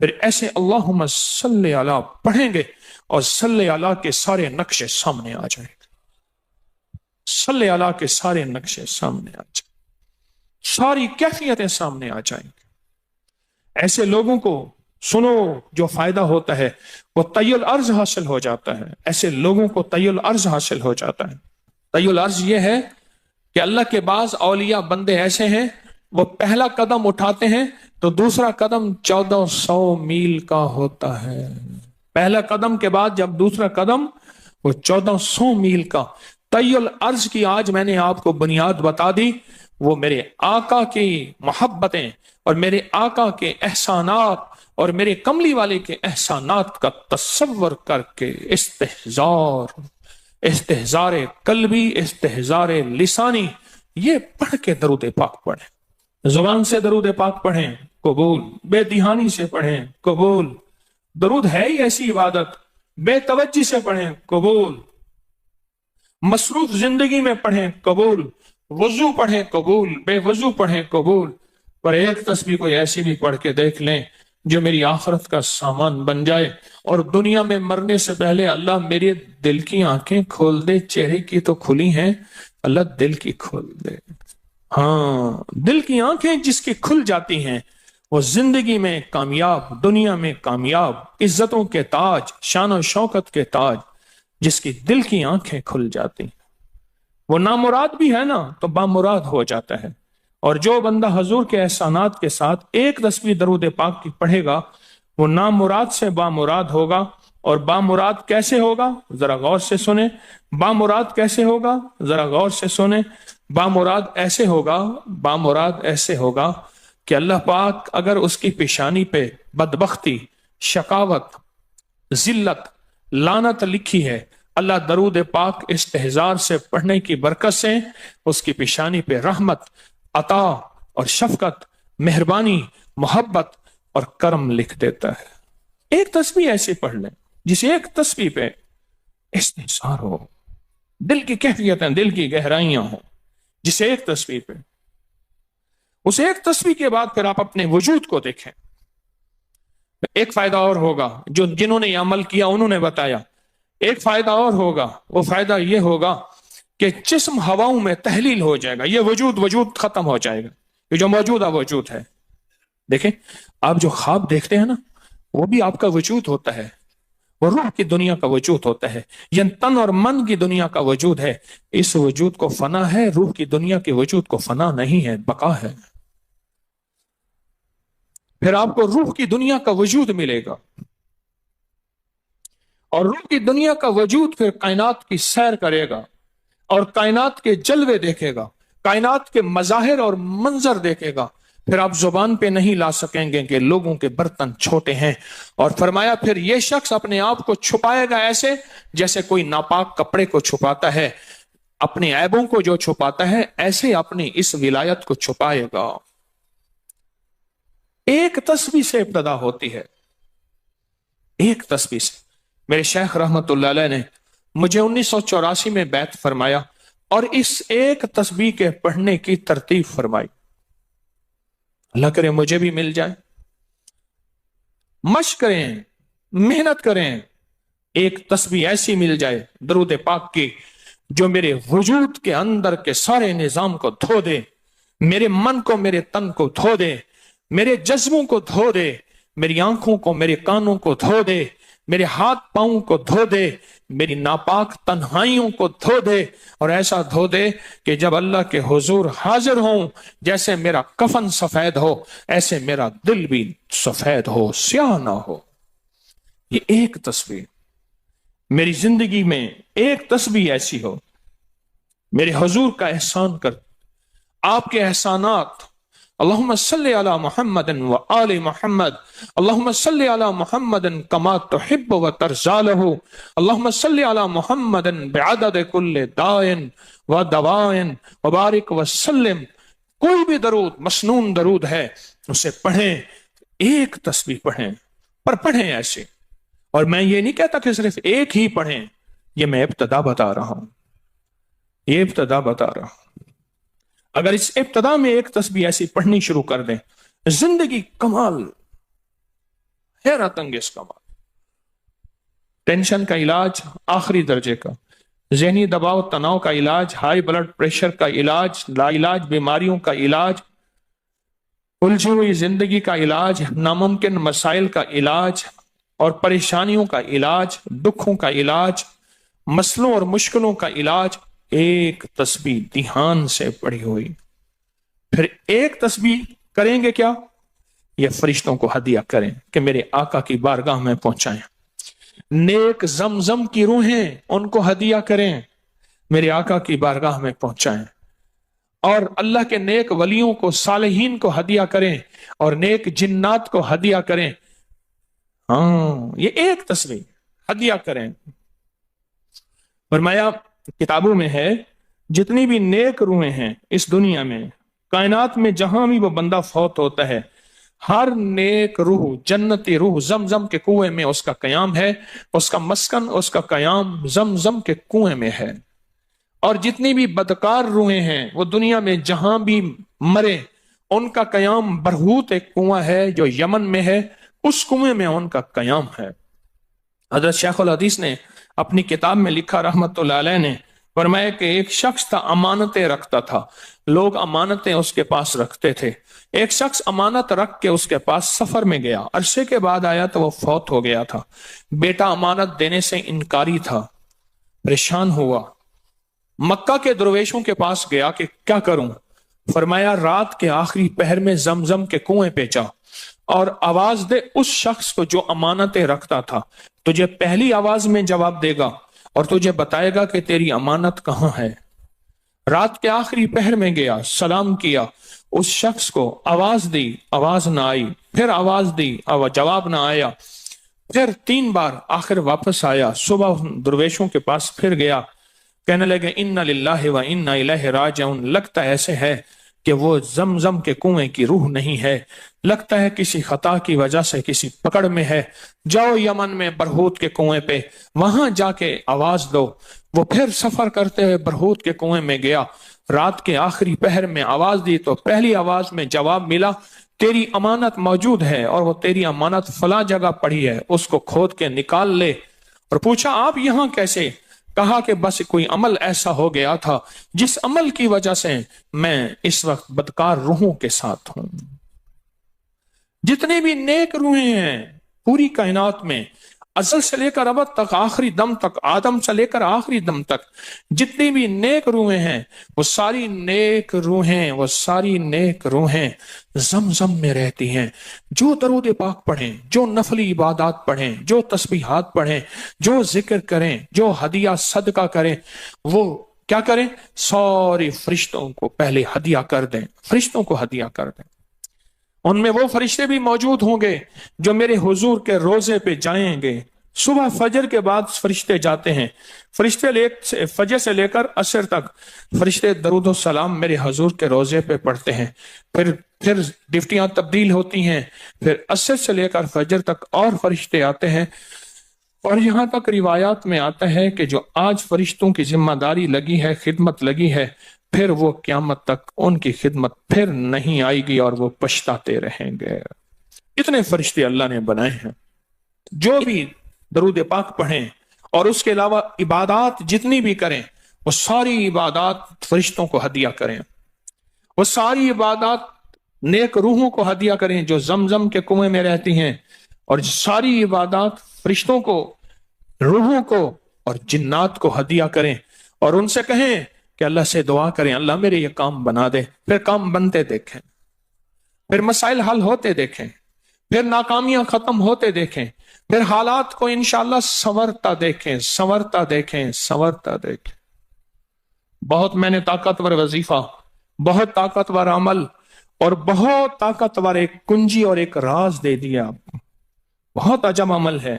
پھر ایسے اللہم صلی علی پڑھیں گے اور صلی علی کے سارے نقشے سامنے آ جائیں گے، صلی علی کے سارے نقشے سامنے آ جائیں گے، ساری کیفیتیں سامنے آ جائیں گے۔ ایسے لوگوں کو سنو جو فائدہ ہوتا ہے وہ طی الارض حاصل ہو جاتا ہے، ایسے لوگوں کو طی الارض حاصل ہو جاتا ہے۔ طی الارض یہ ہے کہ اللہ کے بعض اولیاء بندے ایسے ہیں، وہ پہلا قدم اٹھاتے ہیں تو دوسرا قدم 1400 میل کا ہوتا ہے، پہلا قدم کے بعد جب دوسرا قدم وہ 1400 میل کا۔ طی الارض کی آج میں نے آپ کو بنیاد بتا دی، وہ میرے آقا کی محبتیں اور میرے آقا کے احسانات اور میرے کملی والے کے احسانات کا تصور کر کے استحزار قلبی، استحزار لسانی، یہ پڑھ کے درود پاک پڑھیں، زبان سے درود پاک پڑھیں قبول، بے دہانی سے پڑھیں قبول، درود ہے ہی ایسی عبادت، بے توجہ سے پڑھیں قبول، مصروف زندگی میں پڑھیں قبول، وضو پڑھیں قبول، بے وضو پڑھیں قبول، پر ایک تسبیح کوئی ایسی بھی پڑھ کے دیکھ لیں جو میری آخرت کا سامان بن جائے، اور دنیا میں مرنے سے پہلے اللہ میرے دل کی آنکھیں کھول دے، چہرے کی تو کھلی ہیں، اللہ دل کی کھول دے۔ ہاں، دل کی آنکھیں جس کی کھل جاتی ہیں وہ زندگی میں کامیاب، دنیا میں کامیاب، عزتوں کے تاج، شان و شوکت کے تاج، جس کی دل کی آنکھیں کھل جاتی ہیں وہ نامراد بھی ہے نا تو بامراد ہو جاتا ہے۔ اور جو بندہ حضور کے احسانات کے ساتھ ایک تسبیح درود پاک کی پڑھے گا وہ نامراد سے بامراد ہوگا۔ اور بامراد کیسے ہوگا ذرا غور سے سنیں، بامراد کیسے ہوگا ذرا غور سے سنیں، بامراد ایسے ہوگا، بامراد ایسے ہوگا کہ اللہ پاک اگر اس کی پیشانی پہ بدبختی، شقاوت، ذلت، لعنت لکھی ہے، اللہ درود پاک استحضار سے پڑھنے کی برکت سے اس کی پیشانی پہ رحمت، عطا اور شفقت، مہربانی، محبت اور کرم لکھ دیتا ہے۔ ایک تسبیح ایسی پڑھ لیں جس ایک تسبیح پہ استحضار ہو، دل کی کیفیتیں، دل کی گہرائیاں ہوں، جس ایک تسبیح پہ، اس ایک تسبیح کے بعد پھر آپ اپنے وجود کو دیکھیں۔ ایک فائدہ اور ہوگا جو جنہوں نے یہ عمل کیا انہوں نے بتایا، ایک فائدہ اور ہوگا، وہ فائدہ یہ ہوگا کہ جسم ہواؤں میں تحلیل ہو جائے گا، یہ وجود ختم ہو جائے گا، یہ جو موجودہ وجود ہے۔ دیکھیں آپ جو خواب دیکھتے ہیں نا وہ بھی آپ کا وجود ہوتا ہے، وہ روح کی دنیا کا وجود ہوتا ہے، یہ تن اور من کی دنیا کا وجود ہے۔ اس وجود کو فنا ہے، روح کی دنیا کے وجود کو فنا نہیں ہے، بقا ہے۔ پھر آپ کو روح کی دنیا کا وجود ملے گا، اور روح کی دنیا کا وجود پھر کائنات کی سیر کرے گا اور کائنات کے جلوے دیکھے گا، کائنات کے مظاہر اور منظر دیکھے گا۔ پھر آپ زبان پہ نہیں لا سکیں گے کہ لوگوں کے برتن چھوٹے ہیں، اور فرمایا پھر یہ شخص اپنے آپ کو چھپائے گا ایسے جیسے کوئی ناپاک کپڑے کو چھپاتا ہے، اپنے عیبوں کو جو چھپاتا ہے ایسے اپنی اس ولایت کو چھپائے گا۔ ایک تسبیح سے ابتدا ہوتی ہے، ایک تسبیح سے۔ میرے شیخ رحمت اللہ علیہ نے مجھے 1984 میں بیعت فرمایا اور اس ایک تسبیح کے پڑھنے کی ترتیب فرمائی۔ اللہ کرے مجھے بھی مل جائے، مشق کریں، محنت کریں، ایک تسبیح ایسی مل جائے درود پاک کی جو میرے وجود کے اندر کے سارے نظام کو دھو دے، میرے من کو، میرے تن کو دھو دے، میرے جذبوں کو دھو دے، میری آنکھوں کو، میرے کانوں کو دھو دے، میرے ہاتھ پاؤں کو دھو دے، میری ناپاک تنہائیوں کو دھو دے، اور ایسا دھو دے کہ جب اللہ کے حضور حاضر ہوں جیسے میرا کفن سفید ہو ایسے میرا دل بھی سفید ہو، سیاہ نہ ہو۔ یہ ایک تسبیح میری زندگی میں، ایک تسبیح ایسی ہو، میرے حضور کا احسان کر، آپ کے احسانات، اللہم صلی علی محمد و آل محمد، اللہم صلی علی محمد کما تحب و ترضالہ، اللہم صلی علی محمد بعدد کل دائن و دوائن وبارک وسلم۔ کوئی بھی درود، مسنون درود ہے، اسے پڑھیں، ایک تسبیح پڑھیں، پر پڑھیں ایسے۔ اور میں یہ نہیں کہتا کہ صرف ایک ہی پڑھیں، یہ میں ابتدا بتا رہا ہوں، یہ ابتدا بتا رہا ہوں۔ اگر اس ابتدا میں ایک تسبیح ایسی پڑھنی شروع کر دیں، زندگی کمال حیرت انگیز کمال. ٹینشن کا علاج آخری درجے کا، ذہنی دباؤ تناؤ کا علاج، ہائی بلڈ پریشر کا علاج، لا علاج بیماریوں کا علاج، الجھی ہوئی زندگی کا علاج، ناممکن مسائل کا علاج اور پریشانیوں کا علاج، دکھوں کا علاج، مسئلوں اور مشکلوں کا علاج ایک تسبیح دھیان سے پڑھی ہوئی. پھر ایک تسبیح کریں گے کیا؟ یہ فرشتوں کو ہدیہ کریں کہ میرے آقا کی بارگاہ میں پہنچائیں. نیک زمزم کی روحیں ان کو ہدیہ کریں، میرے آقا کی بارگاہ میں پہنچائیں. اور اللہ کے نیک ولیوں کو، صالحین کو ہدیہ کریں اور نیک جنات کو ہدیہ کریں. ہاں، یہ ایک تسبیح ہدیہ کریں. فرمایا کتابوں میں ہے جتنی بھی نیک روحیں ہیں اس دنیا میں، کائنات میں جہاں بھی وہ بندہ فوت ہوتا ہے، ہر نیک روح، جنتی روح زمزم کے کنویں میں اس کا قیام ہے، اس کا مسکن، اس کا قیام زمزم کے کنویں میں ہے. اور جتنی بھی بدکار روحیں ہیں وہ دنیا میں جہاں بھی مرے، ان کا قیام برہوت ایک کنواں ہے جو یمن میں ہے، اس کنویں میں ان کا قیام ہے. حضرت شیخ الحدیث نے اپنی کتاب میں لکھا رحمت اللہ علیہ نے، فرمایا کہ ایک شخص تھا امانتیں رکھتا تھا، لوگ امانتیں اس کے پاس رکھتے تھے. ایک شخص امانت رکھ کے اس کے پاس سفر میں گیا، عرصے کے بعد آیا تو وہ فوت ہو گیا تھا. بیٹا امانت دینے سے انکاری تھا، پریشان ہوا، مکہ کے درویشوں کے پاس گیا کہ کیا کروں. فرمایا رات کے آخری پہر میں زمزم کے کنویں پہ جا اور آواز دے اس شخص کو جو امانتیں رکھتا تھا، تجھے پہلی آواز میں جواب دے گا اور تجھے بتائے گا کہ تیری امانت کہاں ہے. رات کے آخری پہر میں گیا، سلام کیا، اس شخص کو آواز دی، آواز نہ آئی، پھر آواز دی، جواب نہ آیا، پھر 3 بار، آخر واپس آیا. صبح درویشوں کے پاس پھر گیا، کہنے لگے انا للہ و انا الیہ راجعون. لگتا ایسے ہے کہ وہ زمزم کے کنویں کی روح نہیں ہے، لگتا ہے کسی خطا کی وجہ سے کسی پکڑ میں ہے. جاؤ یمن میں برہوت کے کنویں پہ، وہاں جا کے آواز دو. وہ پھر سفر کرتے ہوئے برہوت کے کنویں میں گیا، رات کے آخری پہر میں آواز دی تو پہلی آواز میں جواب ملا، تیری امانت موجود ہے اور وہ تیری امانت فلاں جگہ پڑی ہے، اس کو کھود کے نکال لے. اور پوچھا آپ یہاں کیسے؟ کہا کہ بس کوئی عمل ایسا ہو گیا تھا جس عمل کی وجہ سے میں اس وقت بدکار روحوں کے ساتھ ہوں. جتنے بھی نیک روحیں ہیں پوری کائنات میں، ازل سے لے کر ابد تک، آخری دم تک، آدم سے لے کر آخری دم تک، جتنی بھی نیک روحیں ہیں وہ ساری نیک روحیں، وہ ساری نیک روحیں زمزم میں رہتی ہیں. جو درود پاک پڑھیں، جو نفلی عبادات پڑھیں، جو تسبیحات پڑھیں، جو ذکر کریں، جو ہدیہ صدقہ کریں، وہ کیا کریں؟ ساری فرشتوں کو پہلے ہدیہ کر دیں، فرشتوں کو ہدیہ کر دیں. ان میں وہ فرشتے بھی موجود ہوں گے جو میرے حضور کے روزے پہ جائیں گے. صبح فجر کے بعد فرشتے جاتے ہیں، فرشتے فجر سے لے کر عصر تک فرشتے درود و سلام میرے حضور کے روزے پہ پڑھتے ہیں. پھر ڈیوٹیاں تبدیل ہوتی ہیں، پھر عصر سے لے کر فجر تک اور فرشتے آتے ہیں. اور یہاں تک روایات میں آتا ہے کہ جو آج فرشتوں کی ذمہ داری لگی ہے، خدمت لگی ہے، پھر وہ قیامت تک ان کی خدمت پھر نہیں آئے گی اور وہ پچھتاتے رہیں گے. اتنے فرشتے اللہ نے بنائے ہیں. جو بھی درود پاک پڑھیں اور اس کے علاوہ عبادات جتنی بھی کریں، وہ ساری عبادات فرشتوں کو ہدیہ کریں. وہ ساری عبادات نیک روحوں کو ہدیہ کریں جو زمزم کے کنویں میں رہتی ہیں، اور ساری عبادات فرشتوں کو، روحوں کو اور جنات کو ہدیہ کریں. اور ان سے کہیں کہ اللہ سے دعا کریں، اللہ میرے یہ کام بنا دے. پھر کام بنتے دیکھیں، پھر مسائل حل ہوتے دیکھیں، پھر ناکامیاں ختم ہوتے دیکھیں، پھر حالات کو انشاءاللہ سنورتا دیکھیں، سنورتا دیکھیں، سنورتا دیکھیں. بہت میں نے طاقتور وظیفہ، بہت طاقتور عمل اور بہت طاقتور ایک کنجی اور ایک راز دے دیا. بہت عجب عمل ہے،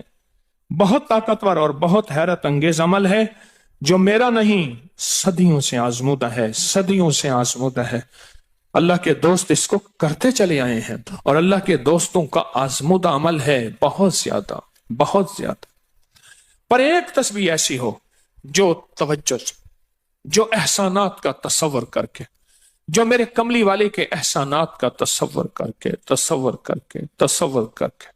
بہت طاقتور اور بہت حیرت انگیز عمل ہے جو میرا نہیں، صدیوں سے آزمودہ ہے، صدیوں سے آزمودہ ہے. اللہ کے دوست اس کو کرتے چلے آئے ہیں اور اللہ کے دوستوں کا آزمودہ عمل ہے بہت زیادہ، بہت زیادہ. پر ایک تسبیح ایسی ہو جو توجہ، جو احسانات کا تصور کر کے، جو میرے کملی والے کے احسانات کا تصور کر کے، تصور کر کے، تصور کر کے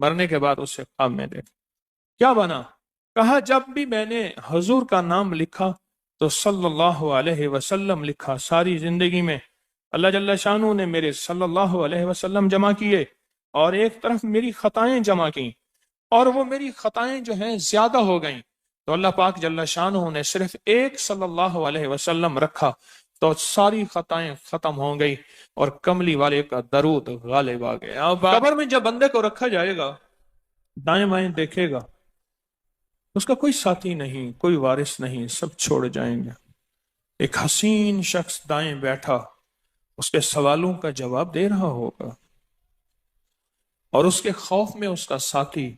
مرنے کے بعد اسے خواب میں دیکھا۔ کیا بنا؟ کہا جب بھی میں نے حضور کا نام لکھا تو صلی اللہ علیہ وسلم لکھا، ساری زندگی میں اللہ جل شانہ نے میرے صلی اللہ علیہ وسلم جمع کیے، اور ایک طرف میری خطائیں جمع کی، اور وہ میری خطائیں جو ہیں زیادہ ہو گئیں، تو اللہ پاک جل شانہ نے صرف ایک صلی اللہ علیہ وسلم رکھا، تو ساری خطائیں ختم ہو گئی اور کملی والے کا درود غالب آ گیا۔ اب قبر میں جب بندے کو رکھا جائے گا، دائیں بائیں دیکھے گا، اس کا کوئی ساتھی نہیں، کوئی وارث نہیں، سب چھوڑ جائیں گے۔ ایک حسین شخص دائیں بیٹھا اس کے سوالوں کا جواب دے رہا ہوگا، اور اس کے خوف میں اس کا ساتھی،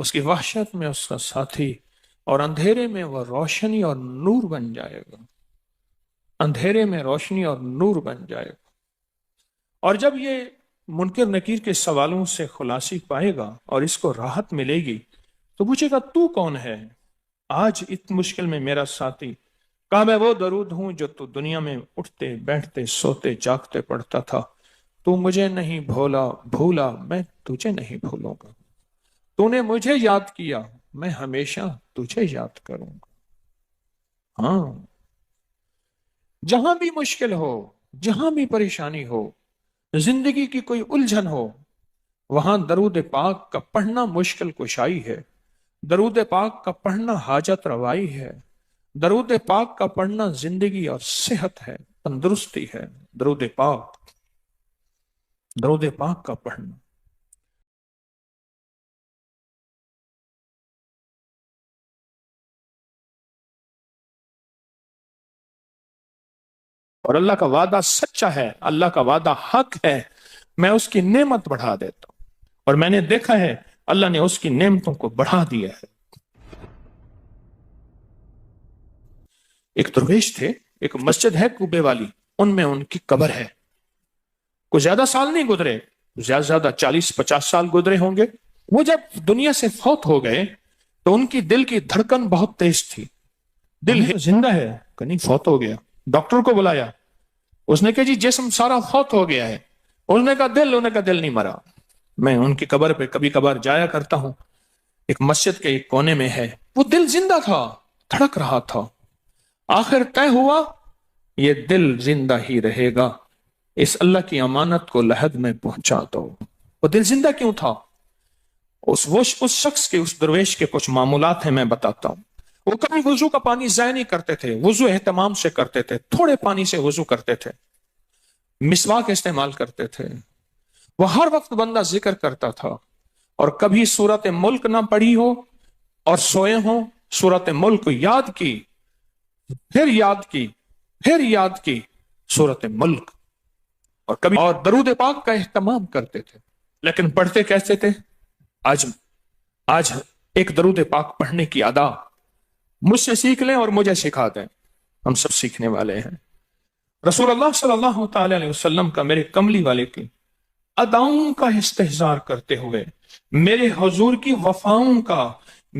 اس کی وحشت میں اس کا ساتھی، اور اندھیرے میں وہ روشنی اور نور بن جائے گا، اندھیرے میں روشنی اور نور بن جائے گا۔ اور جب یہ منکر نکیر کے سوالوں سے خلاصی پائے گا اور اس کو راحت ملے گی تو پوچھے گا تو کون ہے آج اتنی مشکل میں میرا ساتھی؟ کہا میں وہ درود ہوں جو تو دنیا میں اٹھتے بیٹھتے سوتے جاگتے پڑھتا تھا، تو مجھے نہیں بھولا میں تجھے نہیں بھولوں گا، تو نے مجھے یاد کیا میں ہمیشہ تجھے یاد کروں گا۔ ہاں، جہاں بھی مشکل ہو، جہاں بھی پریشانی ہو، زندگی کی کوئی الجھن ہو، وہاں درود پاک کا پڑھنا مشکل کشائی ہے، درود پاک کا پڑھنا حاجت روائی ہے، درود پاک کا پڑھنا زندگی اور صحت ہے، تندرستی ہے۔ درود پاک کا پڑھنا۔ اور اللہ کا وعدہ سچا ہے، اللہ کا وعدہ حق ہے، میں اس کی نعمت بڑھا دیتا ہوں، اور میں نے دیکھا ہے اللہ نے اس کی نعمتوں کو بڑھا دیا ہے۔ ایک درویش تھے، ایک مسجد ہے کوبے والی، ان میں ان کی قبر ہے، کوئی زیادہ سال نہیں گزرے، زیادہ زیادہ 40-50 سال گزرے ہوں گے۔ وہ جب دنیا سے فوت ہو گئے تو ان کی دل کی دھڑکن بہت تیز تھی، دل زندہ ہے کہ نہیں فوت ہو گیا؟ ڈاکٹر کو بلایا، اس نے کہا جی جسم سارا فوت ہو گیا ہے، انہوں نے کہا دل نہیں مرا۔ میں ان کی قبر پہ کبھی کبھار جایا کرتا ہوں، ایک مسجد کے ایک کونے میں ہے، وہ دل زندہ تھا، دھڑک رہا تھا۔ آخر طے ہوا یہ دل زندہ ہی رہے گا، اس اللہ کی امانت کو لحد میں پہنچا دو۔ وہ دل زندہ کیوں تھا؟ اس شخص کے، اس درویش کے کچھ معمولات ہیں، میں بتاتا ہوں۔ وہ کبھی وضو کا پانی ضائع نہیں کرتے تھے، وضو اہتمام سے کرتے تھے، تھوڑے پانی سے وضو کرتے تھے، مسواک استعمال کرتے تھے، وہ ہر وقت بندہ ذکر کرتا تھا، اور کبھی سورت ملک نہ پڑھی ہو اور سوئے ہوں، سورت ملک یاد کی، پھر یاد کی، پھر یاد کی سورت ملک، اور کبھی اور درود پاک کا اہتمام کرتے تھے۔ لیکن پڑھتے کیسے تھے؟ آج ایک درود پاک پڑھنے کی ادا مجھ سے سیکھ لیں اور مجھے سکھا دیں، ہم سب سیکھنے والے ہیں۔ رسول اللہ صلی اللہ تعالی علیہ وسلم کا، میرے کملی والے کی اداؤں کا استحضار کرتے ہوئے، میرے حضور کی وفاؤں کا،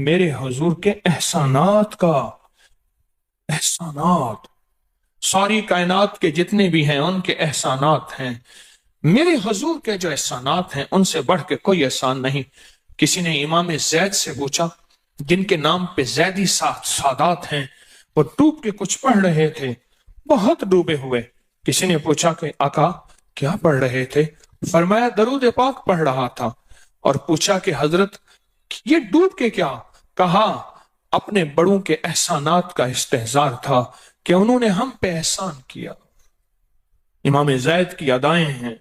میرے حضور کے احسانات کا، احسانات ساری کائنات کے جتنے بھی ہیں ان کے احسانات ہیں، میرے حضور کے جو احسانات ہیں ان سے بڑھ کے کوئی احسان نہیں۔ کسی نے امام زید سے پوچھا، جن کے نام پہ زیدی سادات ہیں، وہ ڈوب کے کچھ پڑھ رہے تھے، بہت ڈوبے ہوئے۔ کسی نے پوچھا کہ آقا کیا پڑھ رہے تھے؟ فرمایا درود پاک پڑھ رہا تھا۔ اور پوچھا کہ حضرت یہ ڈوب کے کیا؟ کہا اپنے بڑوں کے احسانات کا استحضار تھا کہ انہوں نے ہم پہ احسان کیا۔ امام زید کی ادائیں ہیں،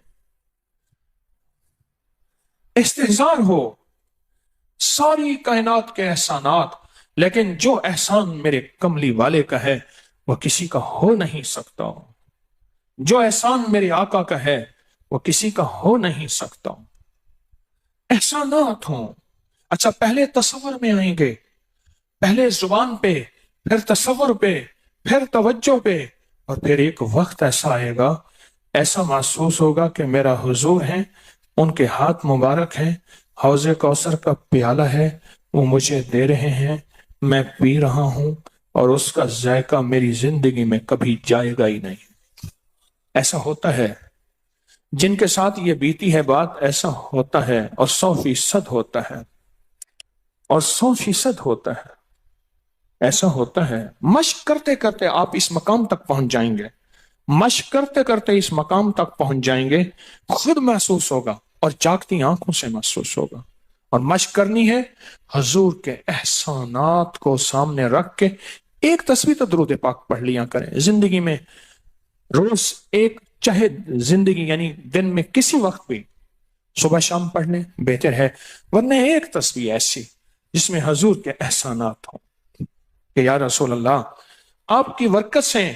استحضار ہو ساری کائنات کے احسانات، لیکن جو احسان میرے کملی والے کا ہے وہ کسی کا ہو نہیں سکتا، جو احسان میرے آقا کا ہے وہ کسی کا ہو نہیں سکتا۔ احسانات ہوں، اچھا پہلے تصور میں آئیں گے، پہلے زبان پہ، پھر تصور پہ، پھر توجہ پہ، اور پھر ایک وقت ایسا آئے گا، ایسا محسوس ہوگا کہ میرا حضور ہے، ان کے ہاتھ مبارک ہیں، حوض کوثر کا پیالہ ہے، وہ مجھے دے رہے ہیں، میں پی رہا ہوں، اور اس کا ذائقہ میری زندگی میں کبھی جائے گا ہی نہیں۔ ایسا ہوتا ہے جن کے ساتھ یہ بیتی ہے بات ایسا ہوتا ہے اور 100% ہوتا ہے، اور 100% ہوتا ہے، ایسا ہوتا ہے۔ مشق کرتے کرتے آپ اس مقام تک پہنچ جائیں گے، مشق کرتے کرتے اس مقام تک پہنچ جائیں گے، خود محسوس ہوگا اور جاگتی آنکھوں سے محسوس ہوگا۔ اور مشق کرنی ہے حضور کے احسانات کو سامنے رکھ کے۔ ایک تصویر تو درود پاک پڑھ لیا کریں زندگی میں، روز ایک، چاہے زندگی یعنی دن میں کسی وقت بھی صبح شام پڑھ لیں بہتر ہے، ورنہ ایک تصویر ایسی جس میں حضور کے احسانات ہوں کہ یا رسول اللہ آپ کی برکت سے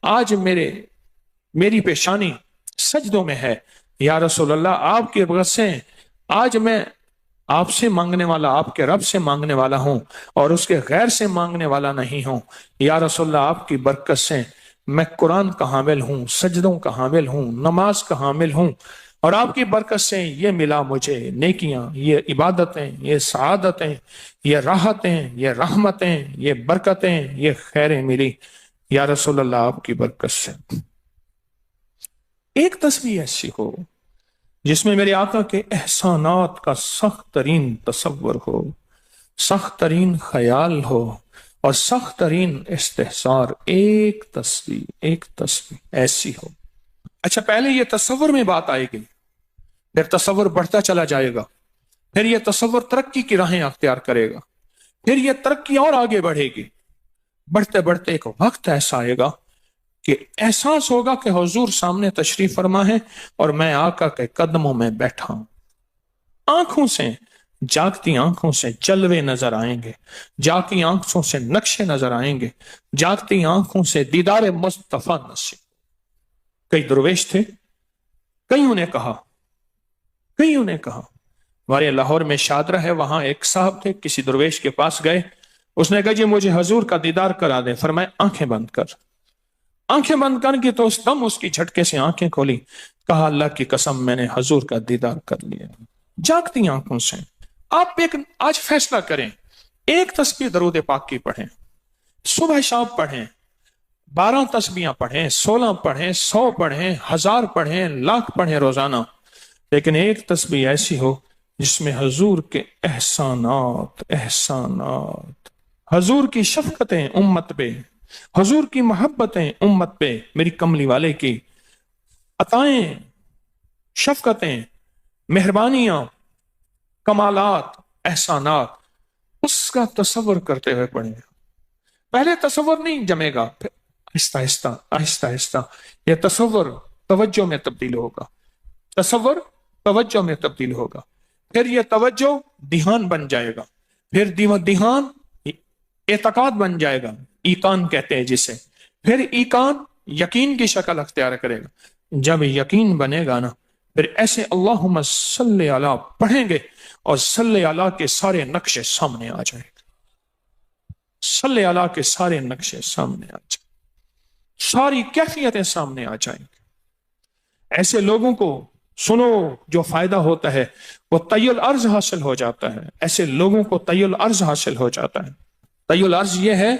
آج میری پیشانی سجدوں میں ہے، یا رسول اللہ آپ کی برکت سے آج میں آپ سے مانگنے والا، آپ کے رب سے مانگنے والا ہوں اور اس کے غیر سے مانگنے والا نہیں ہوں، یا رسول اللہ آپ کی برکت سے میں قرآن کا حامل ہوں، سجدوں کا حامل ہوں، نماز کا حامل ہوں، اور آپ کی برکت سے یہ ملا مجھے نیکیاں، یہ عبادتیں، یہ سعادتیں، یہ راحتیں، یہ رحمتیں، یہ برکتیں، یہ خیریں ملی یا رسول اللہ آپ کی برکت سے۔ ایک تصویر ایسی ہو جس میں میرے آقا کے احسانات کا سخت ترین تصور ہو، سخت ترین خیال ہو اور سخت ترین استحصار، ایک تصویر ایسی ہو۔ اچھا، پہلے یہ تصور میں بات آئے گی، پھر تصور بڑھتا چلا جائے گا، پھر یہ تصور ترقی کی راہیں اختیار کرے گا، پھر یہ ترقی اور آگے بڑھے گی، بڑھتے بڑھتے ایک وقت ایسا آئے گا کہ احساس ہوگا کہ حضور سامنے تشریف فرما ہے اور میں آقا کے قدموں میں بیٹھا ہوں۔ آنکھوں سے، جاگتی آنکھوں سے جلوے نظر آئیں گے، جاگتی آنکھوں سے نقشے نظر آئیں گے، جاگتی آنکھوں سے دیدار مصطفیٰ نصیب۔ کئی درویش تھے، کئیوں نے کہا ہمارے لاہور میں شادرہ ہے، وہاں ایک صاحب تھے، کسی درویش کے پاس گئے، اس نے کہا جی مجھے حضور کا دیدار کرا دیں، فرمائے آنکھیں بند کر۔ آنکھیں بند کر کے تو اس دم اس کی جھٹکے سے آنکھیں کھولی، کہا اللہ کی قسم میں نے حضور کا دیدار کر لیا۔ جاگتی آنکھوں سے آپ آج فیصلہ کریں، ایک تسبیح درود پاک کی پڑھیں، صبح شام پڑھیں، 12 تسبیحاں پڑھیں، 16 پڑھیں، 100 پڑھیں، 1000 پڑھیں، لاکھ پڑھیں روزانہ، لیکن ایک تسبیح ایسی ہو جس میں حضور کے احسانات، حضور کی شفقتیں امت پہ، حضور کی محبتیں امت پہ، میری کملی والے کی عطائیں، شفقتیں، مہربانیاں، کمالات، احسانات، اس کا تصور کرتے ہوئے پڑھیں۔ پہلے تصور نہیں جمے گا، پھر آہستہ آہستہ یہ تصور توجہ میں تبدیل ہوگا، تصور توجہ میں تبدیل ہوگا، پھر یہ توجہ دھیان بن جائے گا، پھر دھیان اعتقاد بن جائے گا، ایقان کہتے ہیں جسے، پھر ایقان یقین کی شکل اختیار کرے گا۔ جب یقین بنے گا نا، پھر ایسے اللہم صلی علی پڑھیں گے اور صلی علی کے سارے نقشے سامنے آ جائیں گے، صلی علی کے سارے نقشے سامنے آ جائیں گے، ساری کیفیتیں سامنے آ جائیں گے۔ ایسے لوگوں کو سنو جو فائدہ ہوتا ہے وہ طی الارض حاصل ہو جاتا ہے، ایسے لوگوں کو طی الارض حاصل ہو جاتا ہے۔ طی الارض یہ ہے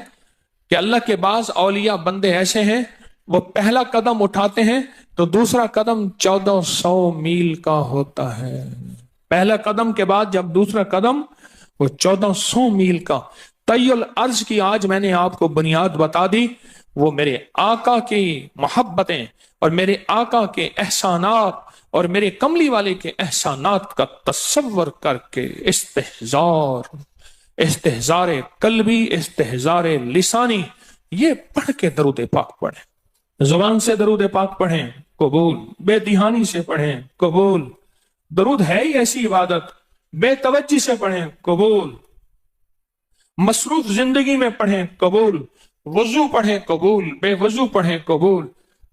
کہ اللہ کے بعض اولیاء بندے ایسے ہیں، وہ پہلا قدم اٹھاتے ہیں تو دوسرا قدم 1400 میل کا ہوتا ہے، پہلا قدم کے بعد جب دوسرا قدم وہ 1400 میل کا۔ طی الارض کی آج میں نے آپ کو بنیاد بتا دی، وہ میرے آقا کی محبتیں اور میرے آقا کے احسانات اور میرے کملی والے کے احسانات کا تصور کر کے استحضار قلبی، استحضار لسانی، یہ پڑھ کے درود پاک پڑھیں، زبان سے درود پاک پڑھیں، قبول، بے دہانی سے پڑھیں، قبول، درود ہے ہی ایسی عبادت، بے توجہ سے پڑھیں، قبول، مصروف زندگی میں پڑھیں، قبول، وضو پڑھیں، قبول، بے وضو پڑھیں، قبول،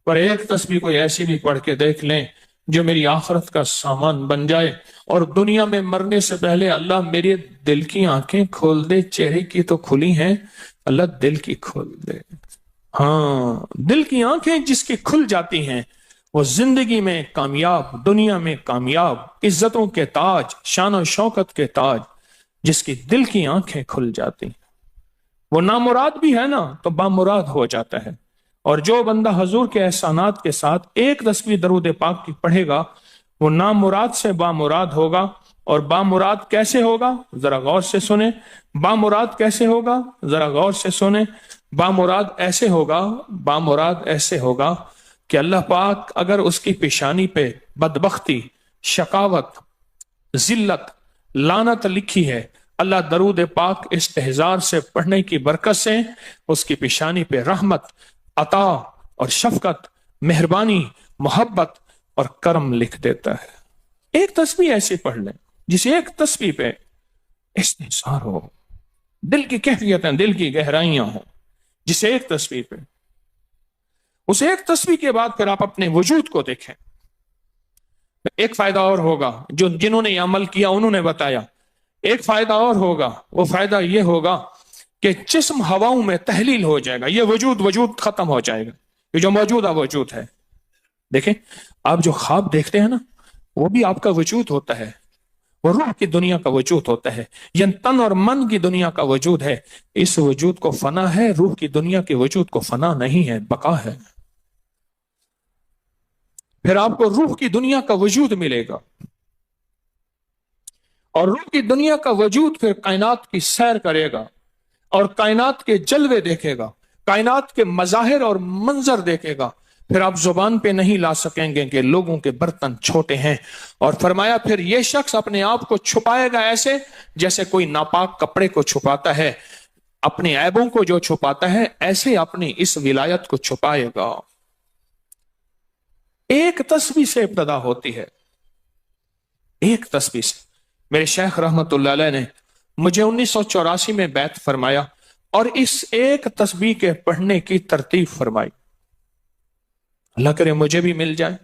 پر ایک تسبیح کوئی ایسی بھی پڑھ کے دیکھ لیں جو میری آخرت کا سامان بن جائے، اور دنیا میں مرنے سے پہلے اللہ میرے دل کی آنکھیں کھول دے، چہرے کی تو کھلی ہیں، اللہ دل کی کھول دے۔ ہاں، دل کی آنکھیں جس کی کھل جاتی ہیں وہ زندگی میں کامیاب، دنیا میں کامیاب، عزتوں کے تاج، شان و شوکت کے تاج، جس کی دل کی آنکھیں کھل جاتی ہیں، وہ نامراد بھی ہے نا تو بامراد ہو جاتا ہے، اور جو بندہ حضور کے احسانات کے ساتھ ایک تسبیح درود پاک کی پڑھے گا وہ نامراد سے بامراد ہوگا. اور بامراد کیسے ہوگا؟ ذرا غور سے سنیں. بامراد کیسے ہوگا؟ ذرا غور سے سنیں. بامراد ایسے ہوگا کہ اللہ پاک اگر اس کی پیشانی پہ بدبختی، شقاوت، ذلت، لعنت لکھی ہے، اللہ درود پاک استحضار سے پڑھنے کی برکت سے اس کی پیشانی پہ رحمت، عطا اور شفقت، مہربانی، محبت اور کرم لکھ دیتا ہے. ایک تسبیح ایسی پڑھ لیں جس ایک تسبیح پہ استحضار ہو، دل کی کیفیتیں، دل کی گہرائیاں ہوں، جس ایک تسبیح پہ. اس ایک تسبیح کے بعد پھر آپ اپنے وجود کو دیکھیں. ایک فائدہ اور ہوگا، جو جنہوں نے یہ عمل کیا انہوں نے بتایا. ایک فائدہ اور ہوگا، وہ فائدہ یہ ہوگا کہ جسم ہواؤں میں تحلیل ہو جائے گا. یہ وجود ختم ہو جائے گا، یہ جو موجودہ وجود ہے. دیکھیں، آپ جو خواب دیکھتے ہیں نا، وہ بھی آپ کا وجود ہوتا ہے، وہ روح کی دنیا کا وجود ہوتا ہے، یہ تن اور من کی دنیا کا وجود ہے. اس وجود کو فنا ہے، روح کی دنیا کے وجود کو فنا نہیں ہے، بقا ہے. پھر آپ کو روح کی دنیا کا وجود ملے گا، اور روح کی دنیا کا وجود پھر کائنات کی سیر کرے گا اور کائنات کے جلوے دیکھے گا، کائنات کے مظاہر اور منظر دیکھے گا. پھر آپ زبان پہ نہیں لا سکیں گے کہ لوگوں کے برتن چھوٹے ہیں. اور فرمایا پھر یہ شخص اپنے آپ کو چھپائے گا ایسے جیسے کوئی ناپاک کپڑے کو چھپاتا ہے. اپنے عیبوں کو جو چھپاتا ہے ایسے اپنی اس ولایت کو چھپائے گا. ایک تسبیح سے ابتدا ہوتی ہے، ایک تسبیح سے. میرے شیخ رحمت اللہ علیہ نے مجھے 1984 میں بیعت فرمایا اور اس ایک تسبیح کے پڑھنے کی ترتیب فرمائی. اللہ کرے مجھے بھی مل جائے.